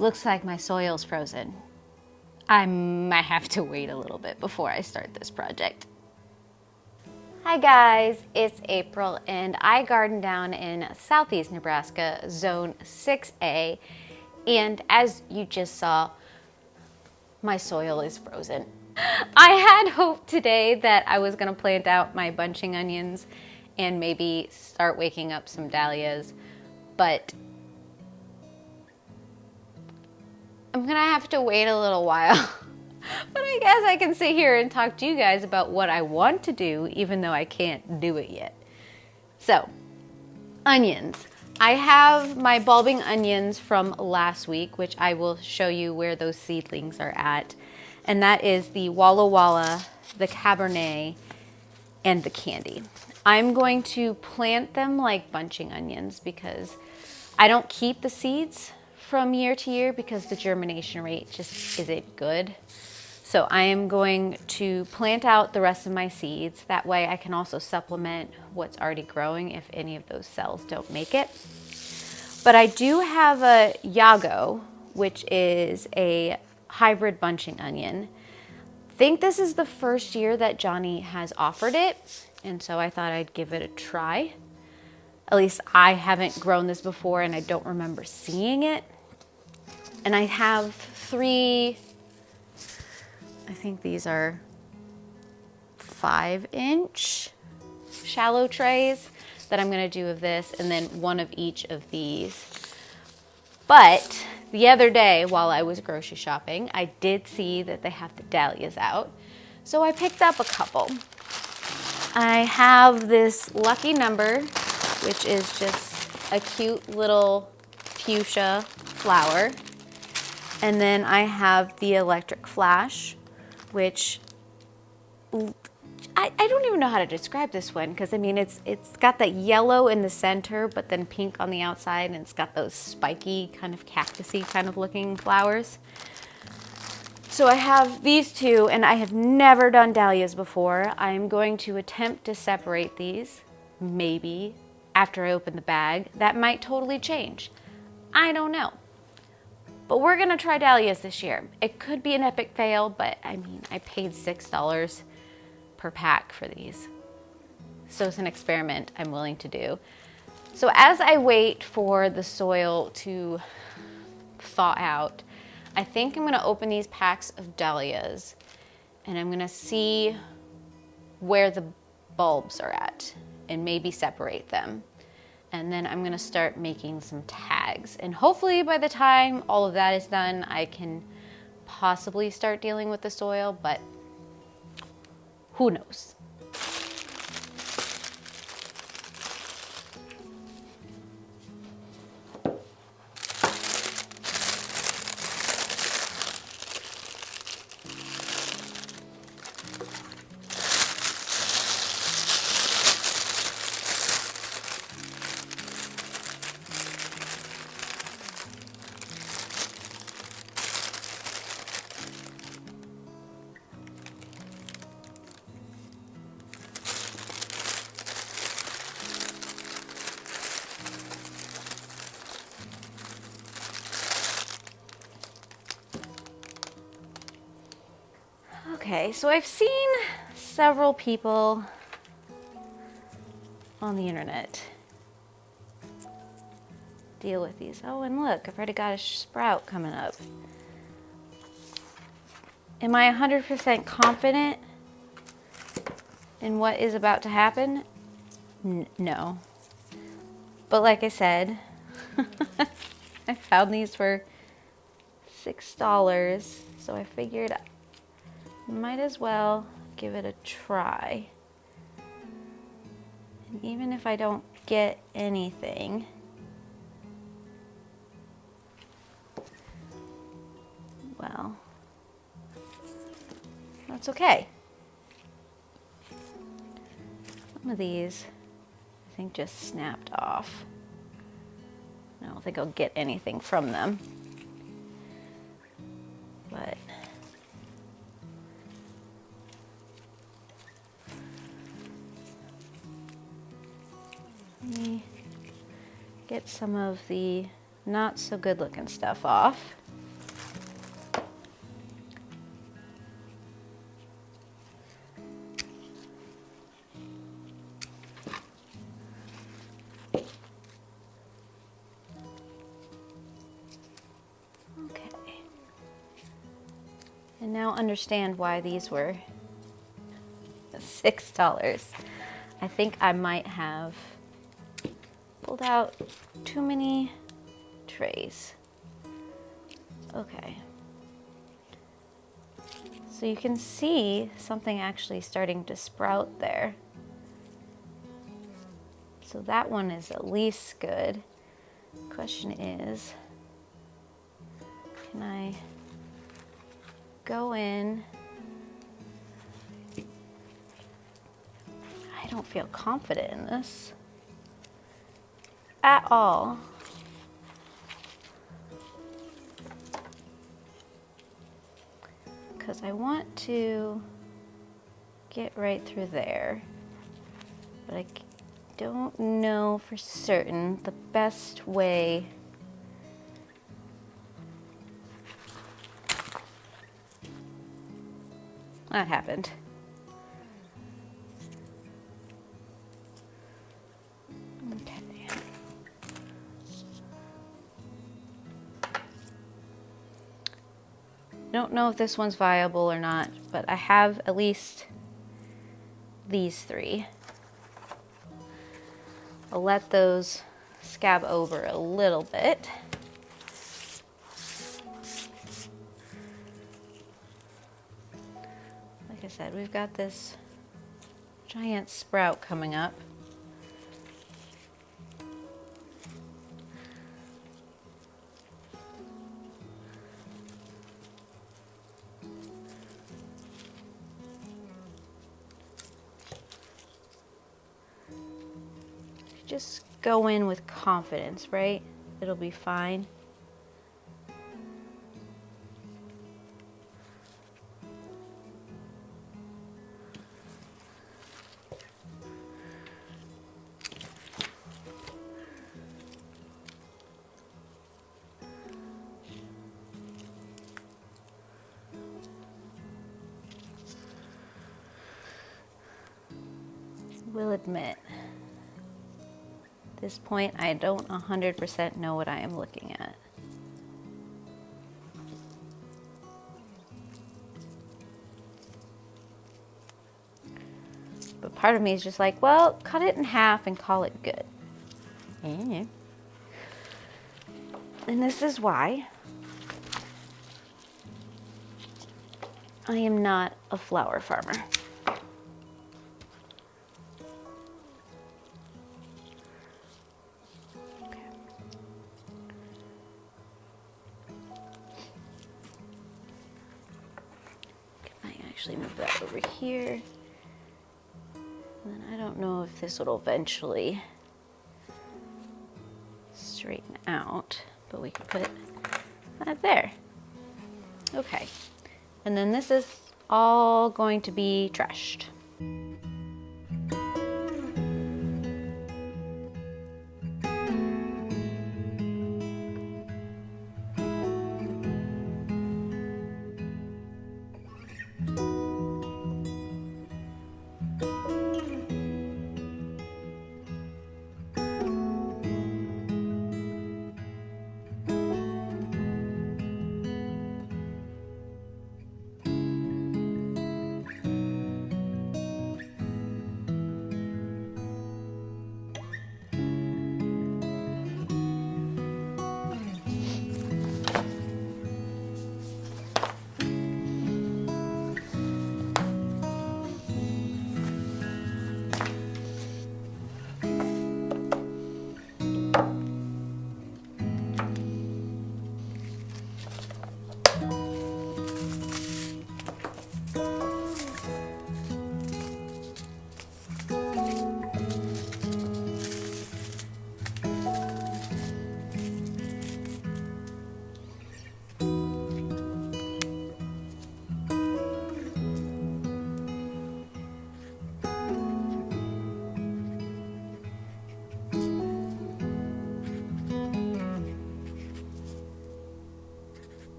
Looks like my soil's frozen. I might have to wait a little bit before I start this project. Hi guys, it's April and I garden down in southeast Nebraska, zone 6A, and as you just saw, my soil is frozen. I had hoped today that I was gonna plant out my bunching onions and maybe start waking up some dahlias, but I'm gonna have to wait a little while. But I guess I can sit here and talk to you guys about what I want to do, even though I can't do it yet. So, onions. I have my bulbing onions from last week, which I will show you where those seedlings are at. And that is the Walla Walla, the Cabernet, and the Candy. I'm going to plant them like bunching onions because I don't keep the seeds from year to year because the germination rate just isn't good. So I am going to plant out the rest of my seeds. That way I can also supplement what's already growing if any of those cells don't make it. But I do have a Yago, which is a hybrid bunching onion. I think this is the first year that Johnny has offered it, and so I thought I'd give it a try. At least I haven't grown this before and I don't remember seeing it. And I have 3, I think these are 5-inch shallow trays that I'm gonna do of this, and then one of each of these. But the other day while I was grocery shopping, I did see that they have the dahlias out. So I picked up a couple. I have this lucky number, which is just a cute little fuchsia flower. And then I have the electric flash, which I don't even know how to describe this one, because I mean it's got that yellow in the center but then pink on the outside, and it's got those spiky kind of cactusy kind of looking flowers. So I have these two, and I have never done dahlias before. I'm going to attempt to separate these, maybe after I open the bag. That might totally change. I don't know. But we're gonna try dahlias this year. It could be an epic fail, but I mean, I paid $6 per pack for these. So it's an experiment I'm willing to do. So as I wait for the soil to thaw out, I think I'm gonna open these packs of dahlias and I'm gonna see where the bulbs are at and maybe separate them. And then I'm gonna start making some tags. And hopefully by the time all of that is done, I can possibly start dealing with the soil, but who knows? Okay, so I've seen several people on the internet deal with these. Oh, and look, I've already got a sprout coming up. Am I 100% confident in what is about to happen? No. But like I said, I found these for $6, so I figured might as well give it a try. And even if I don't get anything, well, that's okay. Some of these, I think, just snapped off. I don't think I'll get anything from them. But let me get some of the not so good looking stuff off. Okay. And now understand why these were $6. I think I might have pulled out too many trays. Okay. So you can see something actually starting to sprout there. So that one is at least good. Question is, can I go in? I don't feel confident in this at all. Because I want to get right through there, but I don't know for certain the best way. That happened. Okay. Don't know if this one's viable or not, but I have at least these three. I'll let those scab over a little bit. Like I said, we've got this giant sprout coming up. Just go in with confidence, right? It'll be fine. Will admit, at this point, I don't 100% know what I am looking at. But part of me is just like, well, cut it in half and call it good. And this is why I am not a flower farmer. Actually move that over here. And then I don't know if this will eventually straighten out, but we can put that there. Okay. And then this is all going to be trashed.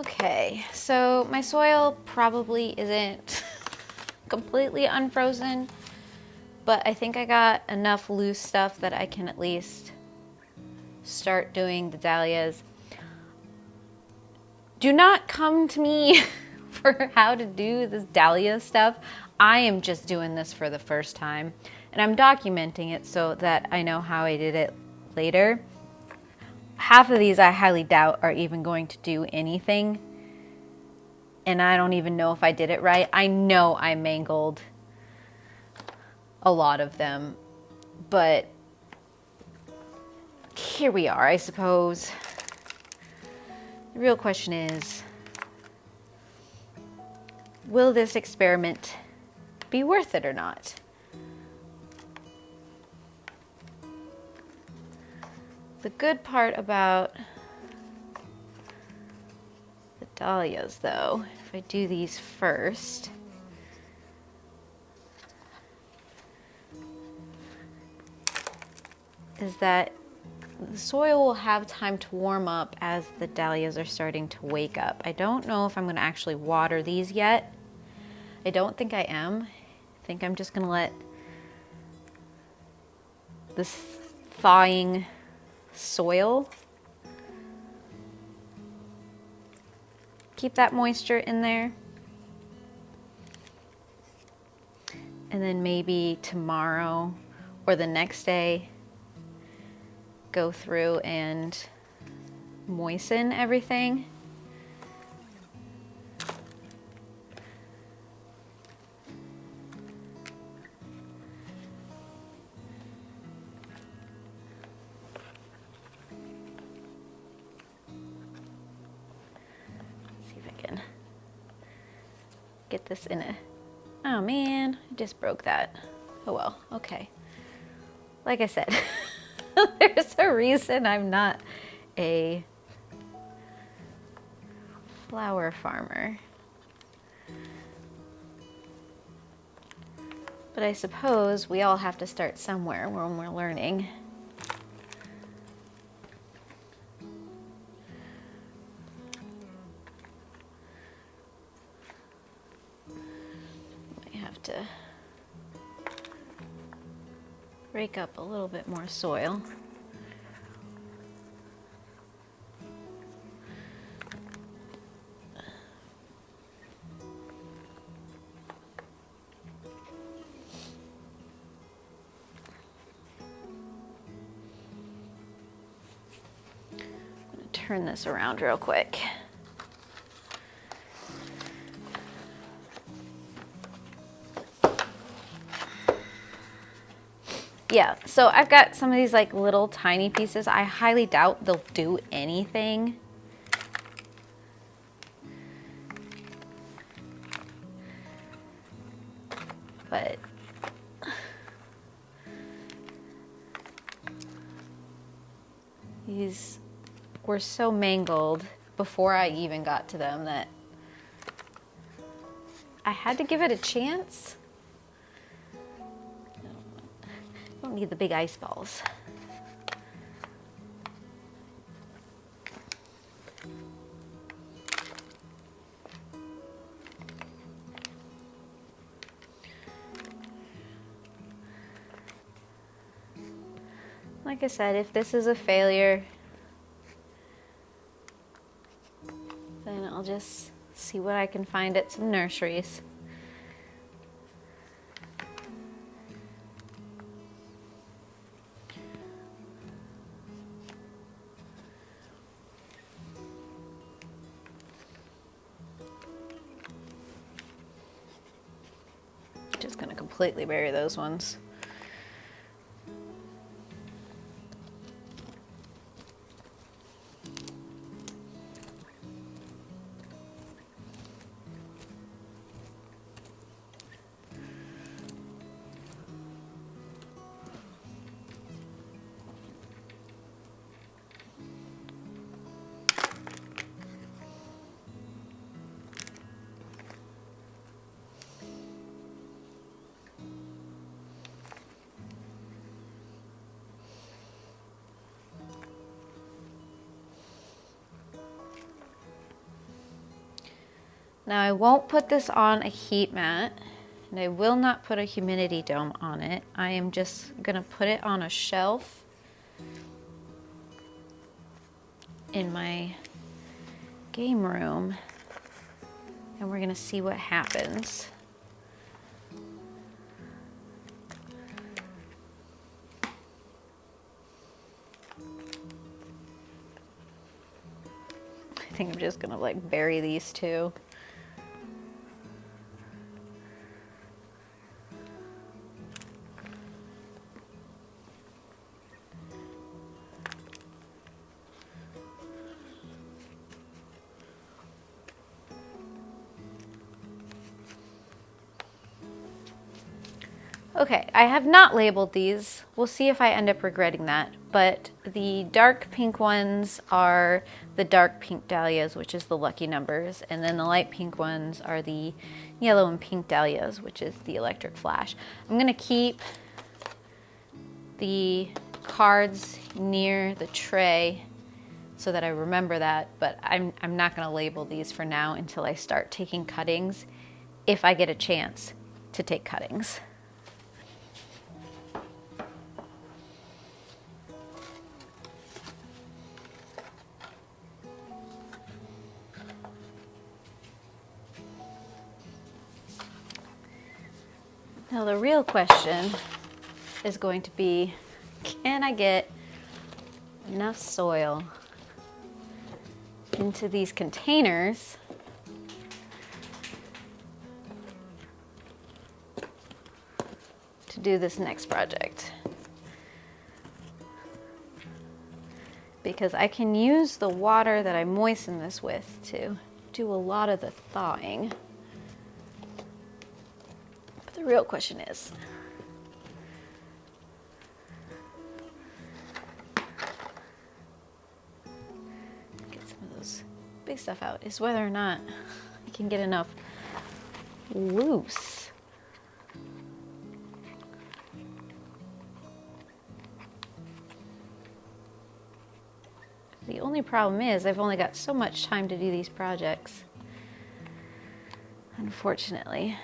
Okay, so my soil probably isn't completely unfrozen, but I think I got enough loose stuff that I can at least start doing the dahlias. Do not come to me for how to do this dahlia stuff. I am just doing this for the first time, and I'm documenting it so that I know how I did it later. Half of these I highly doubt are even going to do anything, and I don't even know if I did it right. I know I mangled a lot of them, but here we are, I suppose. The real question is, will this experiment be worth it or not? The good part about the dahlias, though, if I do these first, is that the soil will have time to warm up as the dahlias are starting to wake up. I don't know if I'm going to actually water these yet. I don't think I am. I think I'm just going to let this thawing soil keep that moisture in there. And then maybe tomorrow or the next day, go through and moisten everything. See if I can get this in it. Oh man, I just broke that. Oh well, okay. Like I said, there's a reason I'm not a flower farmer. But I suppose we all have to start somewhere when we're learning. I have to rake up a little bit more soil. Turn this around real quick. Yeah, so I've got some of these like little tiny pieces. I highly doubt they'll do anything. But these were so mangled before I even got to them that I had to give it a chance. I don't need the big ice balls. Like I said, if this is a failure, then I'll just see what I can find at some nurseries. Just gonna completely bury those ones. Now I won't put this on a heat mat, and I will not put a humidity dome on it. I am just gonna put it on a shelf in my game room, and we're gonna see what happens. I think I'm just gonna like bury these two. Okay, I have not labeled these. We'll see if I end up regretting that. But the dark pink ones are the dark pink dahlias, which is the lucky numbers. And then the light pink ones are the yellow and pink dahlias, which is the electric flash. I'm gonna keep the cards near the tray so that I remember that, but I'm not gonna label these for now until I start taking cuttings, if I get a chance to take cuttings. Now the real question is going to be, can I get enough soil into these containers to do this next project? Because I can use the water that I moisten this with to do a lot of the thawing. The real question is, get some of those big stuff out, is whether or not I can get enough loose. The only problem is I've only got so much time to do these projects, unfortunately.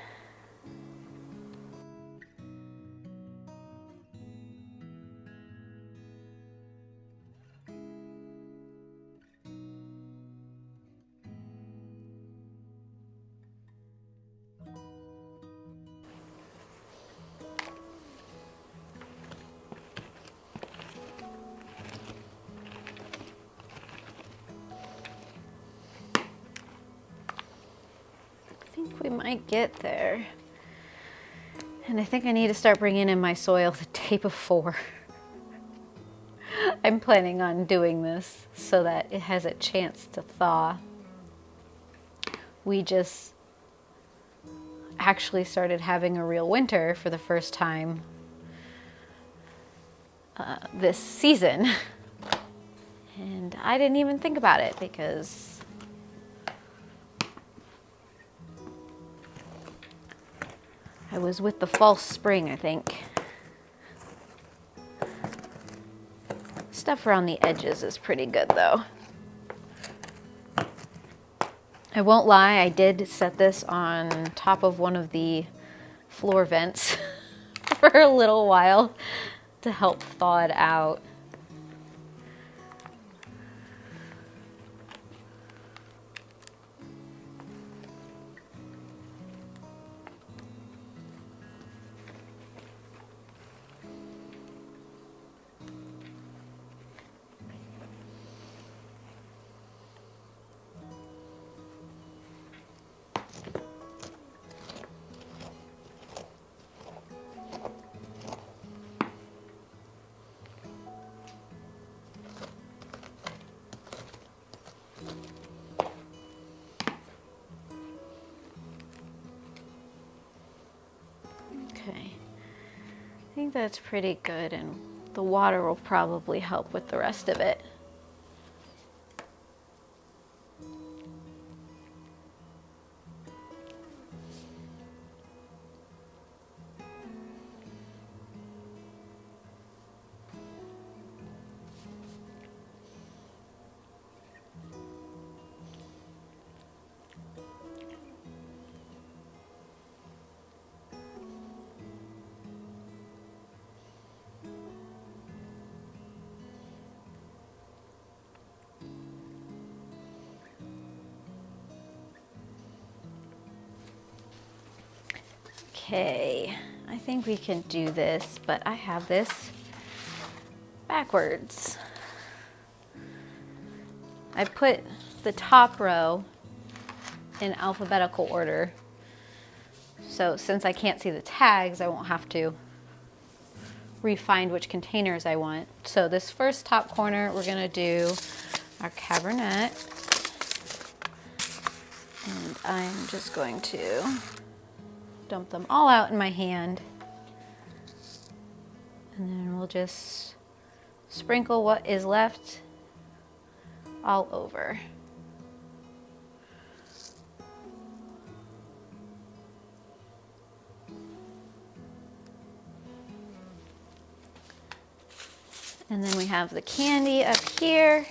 I think we might get there. And I think I need to start bringing in my soil the day before. I'm planning on doing this so that it has a chance to thaw. We just actually started having a real winter for the first time this season. And I didn't even think about it because I was with the false spring, I think. Stuff around the edges is pretty good though. I won't lie, I did set this on top of one of the floor vents for a little while to help thaw it out. Okay, I think that's pretty good, and the water will probably help with the rest of it. Okay, I think we can do this, but I have this backwards. I put the top row in alphabetical order, so since I can't see the tags, I won't have to refine which containers I want. So this first top corner, we're gonna do our Cabernet, and I'm just going to dump them all out in my hand, and then we'll just sprinkle what is left all over. And then we have the candy up here.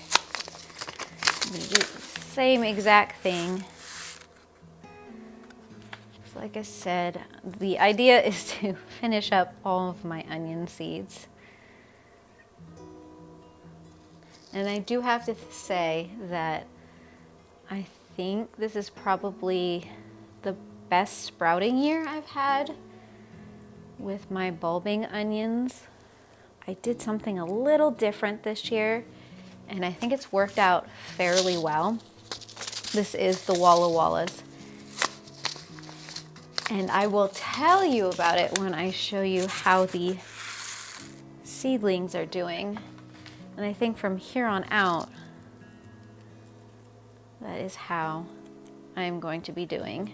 I'm gonna do the same exact thing. Like I said, the idea is to finish up all of my onion seeds. And I do have to say that I think this is probably the best sprouting year I've had with my bulbing onions. I did something a little different this year, and I think it's worked out fairly well. This is the Walla Wallas. And I will tell you about it when I show you how the seedlings are doing. And I think from here on out, that is how I'm going to be doing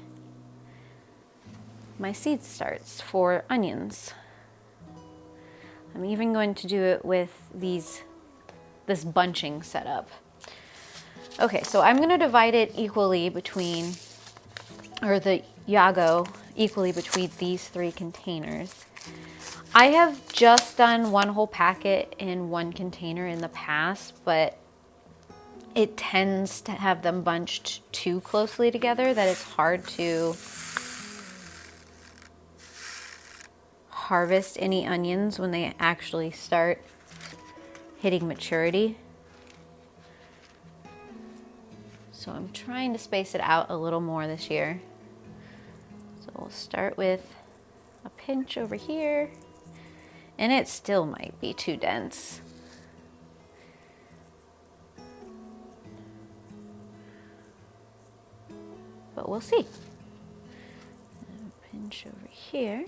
my seed starts for onions. I'm even going to do it with this bunching setup. Okay, so I'm gonna divide it equally between, or the Yago equally between these three containers. I have just done one whole packet in one container in the past, but it tends to have them bunched too closely together that it's hard to harvest any onions when they actually start hitting maturity. So I'm trying to space it out a little more this year. So we'll start with a pinch over here, and it still might be too dense. But we'll see. And a pinch over here.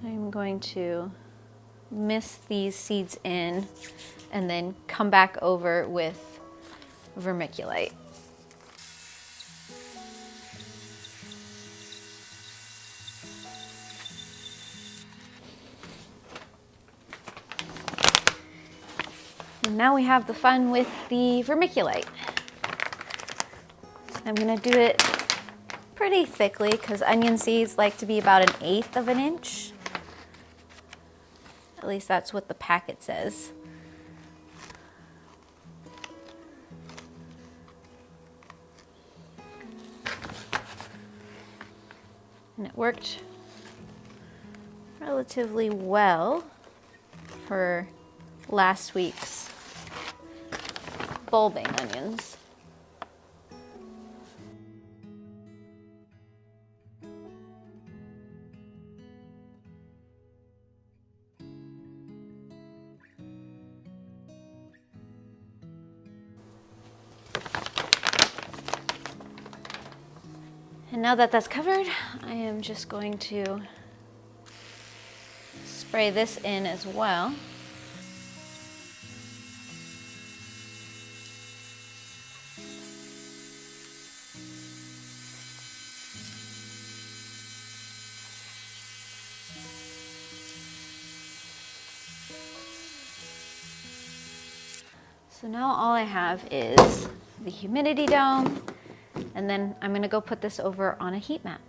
I'm going to mist these seeds in and then come back over with vermiculite. And now we have the fun with the vermiculite. I'm gonna do it pretty thickly because onion seeds like to be about 1/8 of an inch. At least that's what the packet says. And it worked relatively well for last week's bulbing onions. And now that that's covered, I am just going to spray this in as well. So now all I have is the humidity dome, and then I'm gonna go put this over on a heat mat.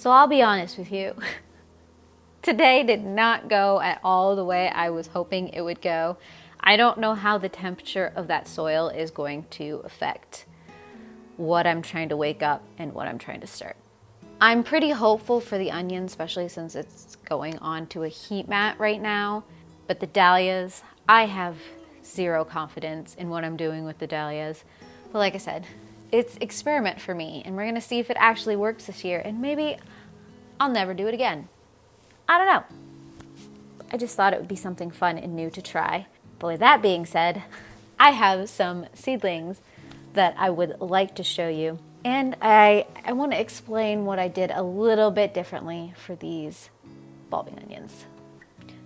So I'll be honest with you. Today did not go at all the way I was hoping it would go. I don't know how the temperature of that soil is going to affect what I'm trying to wake up and what I'm trying to start. I'm pretty hopeful for the onions, especially since it's going on to a heat mat right now. But the dahlias, I have zero confidence in what I'm doing with the dahlias. But like I said, it's experiment for me, and we're gonna see if it actually works this year, and maybe I'll never do it again. I don't know. I just thought it would be something fun and new to try. But with that being said, I have some seedlings that I would like to show you. And I want to explain what I did a little bit differently for these bulbing onions.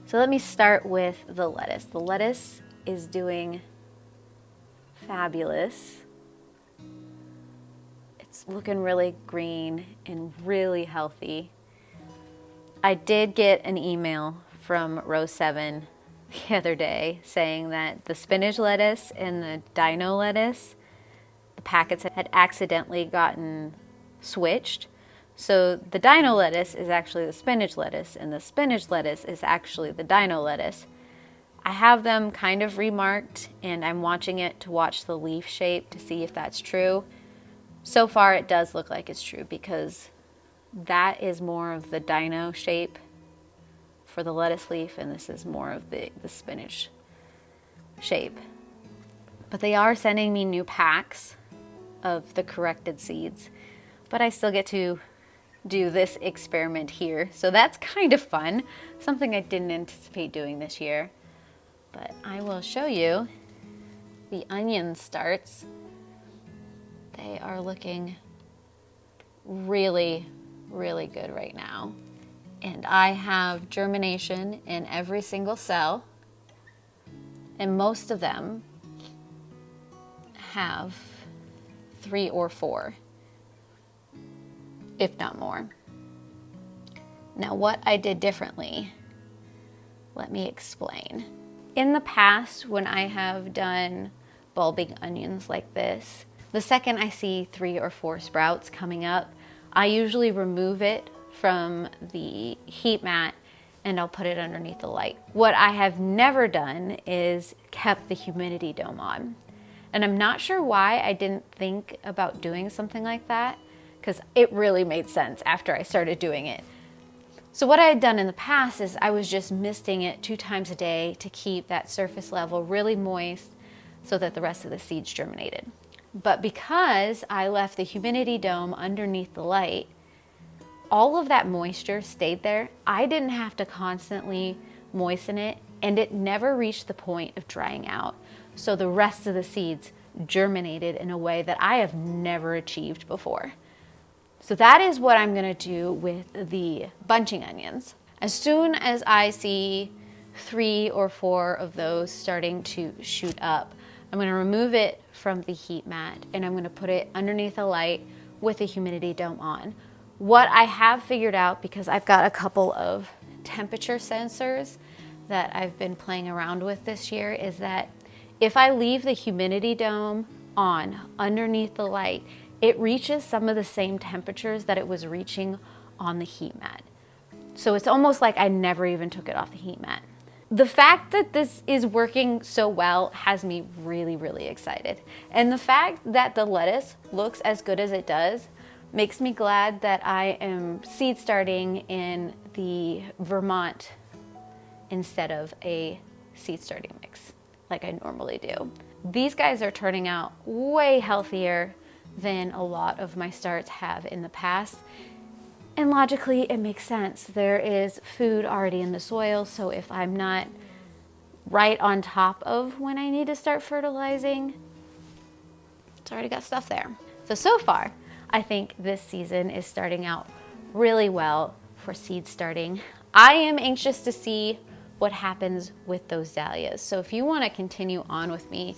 So let me start with the lettuce. The lettuce is doing fabulous. It's looking really green and really healthy. I did get an email from row 7 the other day saying that the spinach lettuce and the dino lettuce, the packets had accidentally gotten switched. So the dino lettuce is actually the spinach lettuce, and the spinach lettuce is actually the dino lettuce. I have them kind of remarked, and I'm watching it to watch the leaf shape to see if that's true. So far it does look like it's true, because that is more of the dino shape for the lettuce leaf, and this is more of the spinach shape. But they are sending me new packs of the corrected seeds, but I still get to do this experiment here. So that's kind of fun, something I didn't anticipate doing this year. But I will show you the onion starts. They are looking really, really good right now. And I have germination in every single cell, and most of them have 3 or 4, if not more. Now, what I did differently, let me explain. In the past, when I have done bulbing onions like this, the second I see 3 or 4 sprouts coming up, I usually remove it from the heat mat and I'll put it underneath the light. What I have never done is kept the humidity dome on. And I'm not sure why I didn't think about doing something like that, because it really made sense after I started doing it. So what I had done in the past is I was just misting it 2 times a day to keep that surface level really moist so that the rest of the seeds germinated. But because I left the humidity dome underneath the light, all of that moisture stayed there. I didn't have to constantly moisten it, and it never reached the point of drying out. So the rest of the seeds germinated in a way that I have never achieved before. So that is what I'm gonna do with the bunching onions. As soon as I see 3 or 4 of those starting to shoot up, I'm gonna remove it from the heat mat and I'm gonna put it underneath a light with a humidity dome on. What I have figured out, because I've got a couple of temperature sensors that I've been playing around with this year, is that if I leave the humidity dome on underneath the light, it reaches some of the same temperatures that it was reaching on the heat mat. So it's almost like I never even took it off the heat mat. The fact that this is working so well has me really, really excited. And the fact that the lettuce looks as good as it does makes me glad that I am seed starting in the Vermont instead of a seed starting mix like I normally do. These guys are turning out way healthier than a lot of my starts have in the past. And logically, it makes sense. There is food already in the soil, so if I'm not right on top of when I need to start fertilizing, it's already got stuff there. So far, I think this season is starting out really well for seed starting. I am anxious to see what happens with those dahlias. So if you want to continue on with me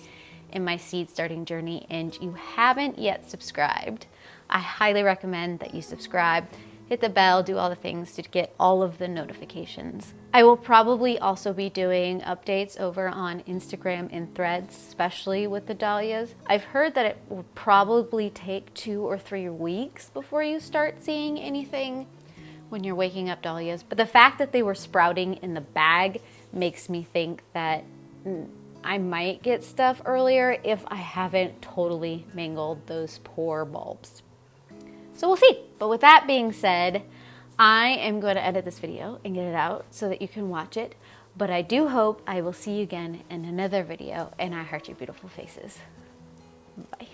in my seed starting journey and you haven't yet subscribed, I highly recommend that you subscribe, hit the bell, do all the things to get all of the notifications. I will probably also be doing updates over on Instagram and Threads, especially with the dahlias. I've heard that it will probably take 2 or 3 weeks before you start seeing anything when you're waking up dahlias. But the fact that they were sprouting in the bag makes me think that I might get stuff earlier if I haven't totally mangled those poor bulbs. So we'll see. But with that being said, I am going to edit this video and get it out so that you can watch it. But I do hope I will see you again in another video, and I heart your beautiful faces. Bye.